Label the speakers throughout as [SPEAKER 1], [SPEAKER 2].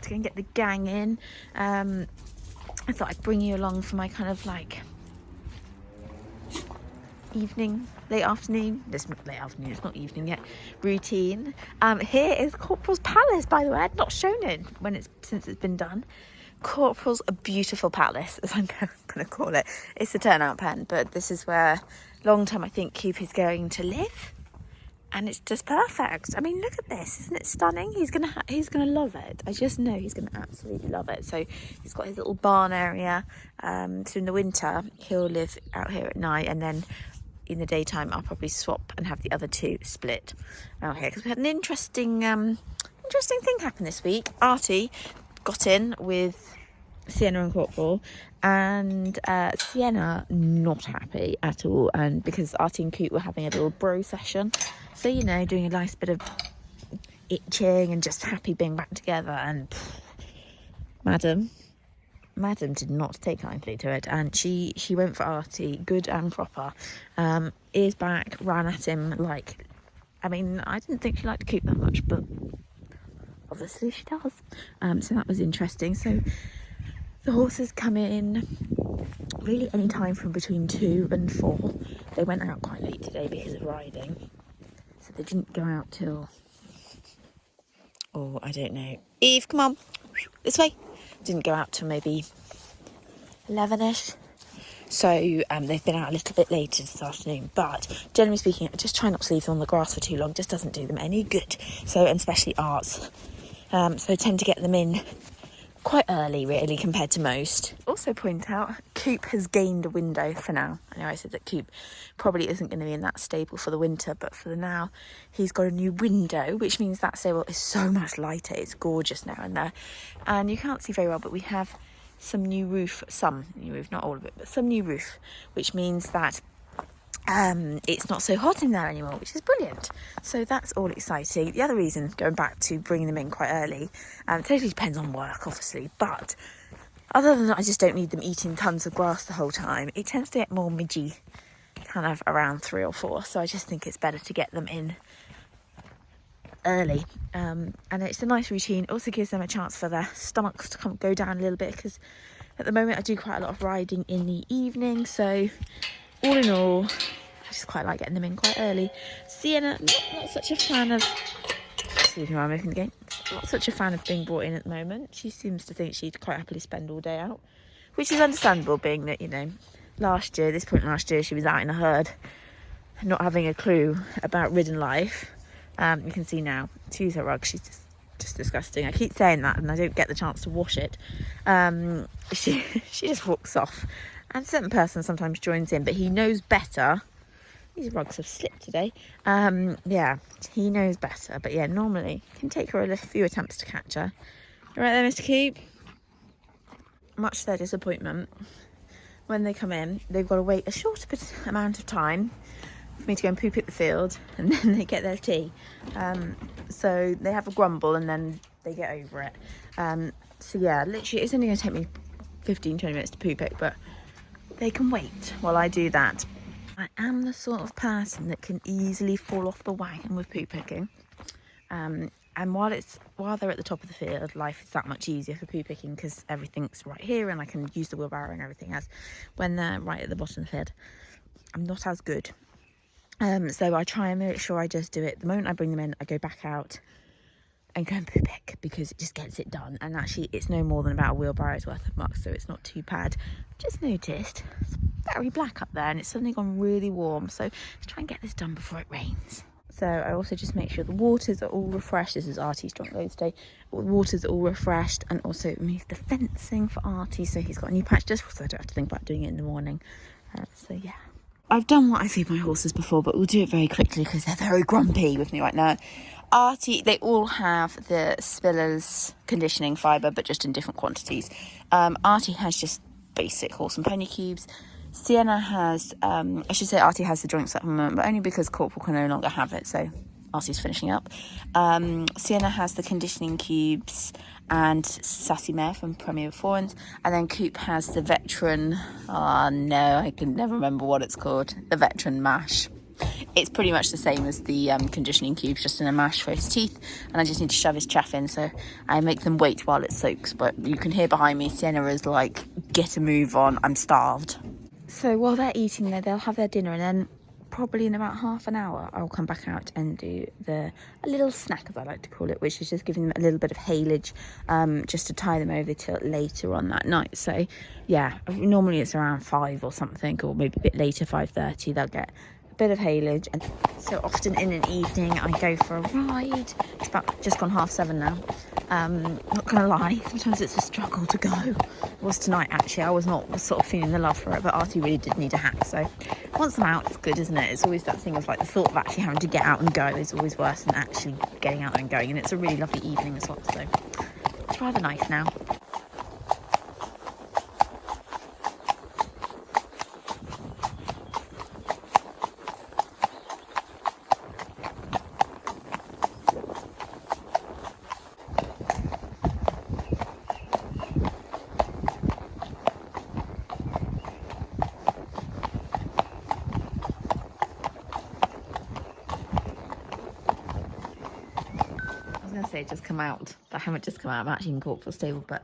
[SPEAKER 1] about to go and get the gang in. I thought I'd bring you along for my kind of like evening, late afternoon, it's not evening yet, routine. Here is Corporal's Palace, by the way. I'd not shown it since it's been done. Corporal's a beautiful palace, as I'm going to call it. It's a turnout pen, but this is where long term I think Coop is going to live, and it's just perfect. I mean, look at this, isn't it stunning? He's gonna love it. I just know he's gonna absolutely love it. So he's got his little barn area. So in the winter he'll live out here at night, and then in the daytime I'll probably swap and have the other two split out here, because we had an interesting thing happen this week. Artie got in with Sienna and Corporal, and Sienna not happy at all, and because Artie and Coop were having a little bro session, so you know, doing a nice bit of itching and just happy being back together, and Madam did not take kindly to it, and she went for Artie good and proper. Ears back, ran at him like, I mean, I didn't think she liked Coop that much, but obviously she does. So that was interesting. So the horses come in really any time from between 2 and 4. They went out quite late today because of riding, so they didn't go out till, oh, I don't know, Eve, come on, this way. Didn't go out till maybe 11ish. So they've been out a little bit later this afternoon, but generally speaking, I just try not to leave them on the grass for too long. It just doesn't do them any good. So, and especially Arts. So I tend to get them in quite early, really, compared to most. Also point out, Coop has gained a window for now. I know I said that Coop probably isn't going to be in that stable for the winter, but for the now, he's got a new window, which means that stable is so much lighter. It's gorgeous now in there. And you can't see very well, but we have some new roof, not all of it, but some new roof, which means that it's not so hot in there anymore, which is brilliant. So that's all exciting. The other reason, going back to bringing them in quite early, it totally depends on work, obviously, but other than that, I just don't need them eating tons of grass the whole time. It tends to get more midgy kind of around 3 or 4, so I just think it's better to get them in early, and it's a nice routine. It also gives them a chance for their stomachs to go down a little bit, because at the moment I do quite a lot of riding in the evening, so all in all I just quite like getting them in quite early. Sienna, not such a fan of, excuse me while I'm making the game, not such a fan of being brought in at the moment. She seems to think she'd quite happily spend all day out, which is understandable, being that, you know, this point last year she was out in a herd, not having a clue about ridden life. You can see now, to use her rug, she's just disgusting. I keep saying that and I don't get the chance to wash it. She just walks off, and a certain person sometimes joins in, but he knows better. These rugs have slipped today. Yeah, he knows better, but yeah, normally it can take her a few attempts to catch her. All right there, Mr. Coop. Much to their disappointment, when they come in, they've got to wait a short amount of time for me to go and poop at the field, and then they get their tea. So they have a grumble and then they get over it. So yeah, literally it's only going to take me 15-20 minutes to poop it, but they can wait while I do that. I am the sort of person that can easily fall off the wagon with poo picking. And while they're at the top of the field, life is that much easier for poo picking, because everything's right here and I can use the wheelbarrow and everything. As when they're right at the bottom of the field, I'm not as good. So I try and make sure I just do it. The moment I bring them in, I go back out and go and poo pick, because it just gets it done. And actually it's no more than about a wheelbarrow's worth of muck, so it's not too bad. Just noticed it's very black up there and it's suddenly gone really warm, so let's try and get this done before it rains. So I also just make sure the waters are all refreshed. This is Artie's drunk load today. The waters are all refreshed, and also move the fencing for Artie, so he's got a new patch, just so I don't have to think about doing it in the morning. So yeah, I've done what I feed my horses before, but we'll do it very quickly because they're very grumpy with me right now. Artie, they all have the Spiller's conditioning fibre, but just in different quantities. Artie has just basic horse and pony cubes. Sienna has, I should say Artie has the joint supplement, but only because Corporal can no longer have it, so Artie's finishing up. Sienna has the conditioning cubes and Sassy Mare from Premier Forens, and then Coop has the veteran, oh no, I can never remember what it's called, the veteran mash. it's pretty much the same as the conditioning cubes, just in a mash for his teeth, and I just need to shove his chaff in, so I make them wait while it soaks. But you can hear behind me, Sienna is like, get a move on, I'm starved. So while they're eating there, they'll have their dinner, and then probably in about half an hour I'll come back out and do a little snack, as I like to call it, which is just giving them a little bit of haylage, just to tie them over till later on that night. So yeah, normally it's around 5 or something, or maybe a bit later, 5:30, they'll get a bit of haylage. And so often in an evening I go for a ride. It's about just gone 7:30 now. Not gonna lie, sometimes it's a struggle to go. It was tonight, actually. I was sort of feeling the love for it, but Artie really did need a hack. So once I'm out, it's good, isn't it? It's always that thing of like, the thought of actually having to get out and go is always worse than actually getting out and going. And it's a really lovely evening as well, so it's rather nice now. Just come out, but I haven't just come out. I'm actually in Corporal stable, but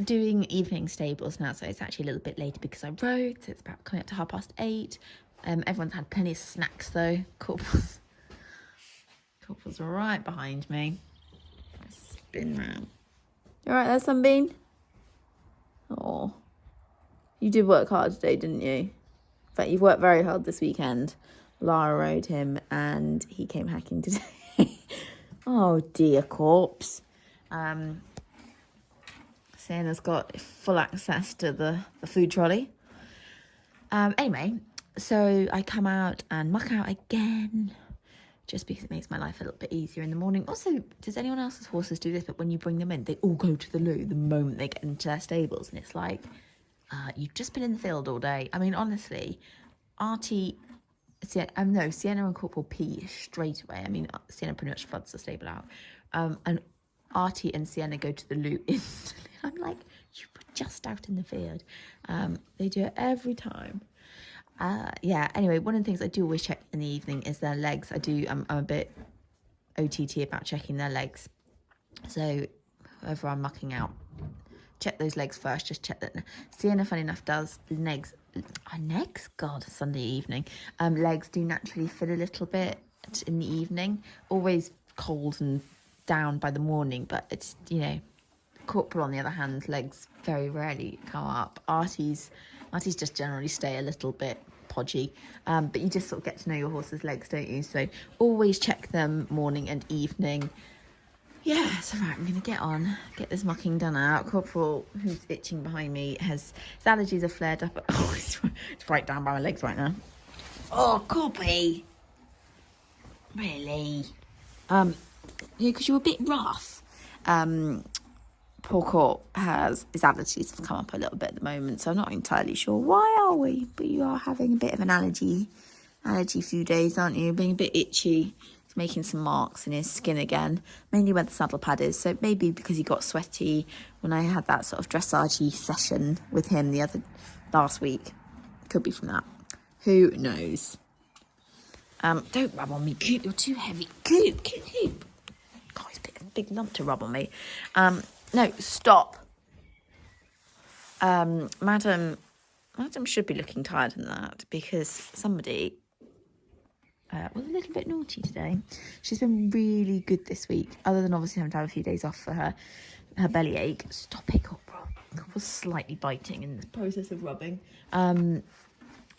[SPEAKER 1] doing evening stables now, so it's actually a little bit later because I rode, so it's about coming up to 8:30. Everyone's had plenty of snacks though. Corporal's right behind me. Spin round. You alright there, Sunbeam? Oh, you did work hard today, didn't you? In fact, you've worked very hard this weekend. Lara rode him and he came hacking today. Oh dear, corpse. Sienna's got full access to the food trolley. Anyway, so I come out and muck out again, just because it makes my life a little bit easier in the morning. Also, does anyone else's horses do this? But when you bring them in, they all go to the loo the moment they get into their stables. And it's like, you've just been in the field all day. I mean, honestly, Sienna and Corporal pee straight away. I mean, Sienna pretty much floods the stable out. And Artie and Sienna go to the loo instantly. I'm like, you were just out in the field. They do it every time. Yeah, anyway, one of the things I do always check in the evening is their legs. I'm a bit OTT about checking their legs. So whoever I'm mucking out, check those legs first. Just check that. Sienna, funny enough, does legs. God, Sunday evening. Legs do naturally fill a little bit in the evening. Always cold and down by the morning, but it's, Corporal on the other hand, legs very rarely come up. Artie's just generally stay a little bit podgy. But you just sort of get to know your horse's legs, don't you? So always check them morning and evening. Yeah, so right, I'm going to get this mucking done out. Corporal, who's itching behind me, his allergies are flared up. Oh, it's right down by my legs right now. Oh, Corpy. Really? Because you're a bit rough. Poor Corp his allergies have come up a little bit at the moment, so I'm not entirely sure why are we, but you are having a bit of an allergy few days, aren't you? Being a bit itchy. He's making some marks in his skin again, mainly where the saddle pad is, so maybe because he got sweaty when I had that sort of dressage session with him last week. Could be from that. Who knows? Don't rub on me, Coop, you're too heavy. Coop. God, he's a big lump to rub on me. No, stop. Madam should be looking tired than that, because somebody was a little bit naughty today. She's been really good this week, other than obviously having to have a few days off for her bellyache. Stop it, Corporal. Was slightly biting in the process of rubbing.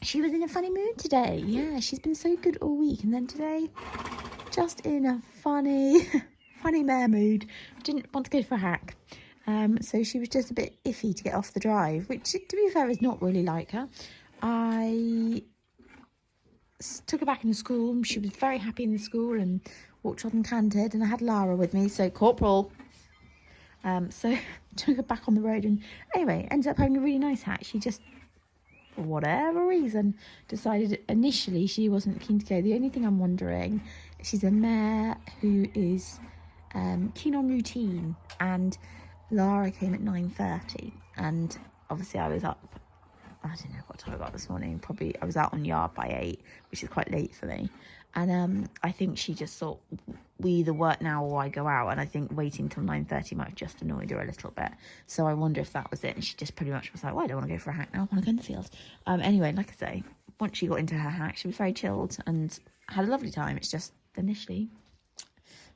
[SPEAKER 1] She was in a funny mood today. Yeah, she's been so good all week, and then today, just in a funny mare mood. Didn't want to go for a hack. So she was just a bit iffy to get off the drive, which, to be fair, is not really like her. I took her back into school. She was very happy in the school and walked on and cantered, and I had Lara with me, so Corporal. So took her back on the road, and anyway, ended up having a really nice hack. She just, for whatever reason, decided initially she wasn't keen to go. The only thing I'm wondering, she's a mare who is keen on routine, and Lara came at 9:30, and obviously I was up I don't know what time I got this morning. Probably I was out on yard by 8, which is quite late for me. And I think she just thought we either work now or I go out. And I think waiting till 9:30 might have just annoyed her a little bit. So I wonder if that was it. And she just pretty much was like, well, I don't want to go for a hack now. I want to go in the field. Anyway, like I say, once she got into her hack, she was very chilled and had a lovely time. It's just initially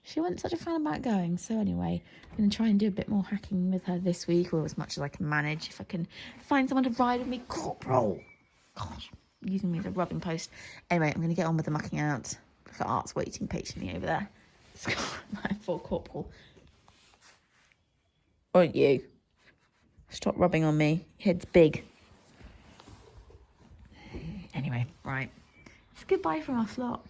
[SPEAKER 1] she wasn't such a fan about going. So anyway, I'm going to try and do a bit more hacking with her this week, or as much as I can manage. If I can find someone to ride with me, Corporal. Gosh, using me as a rubbing post. Anyway, I'm going to get on with the mucking out. Look at Art's waiting patiently over there. My poor Corporal. Won't you? Stop rubbing on me. Your head's big. Anyway, right. It's goodbye from our lot.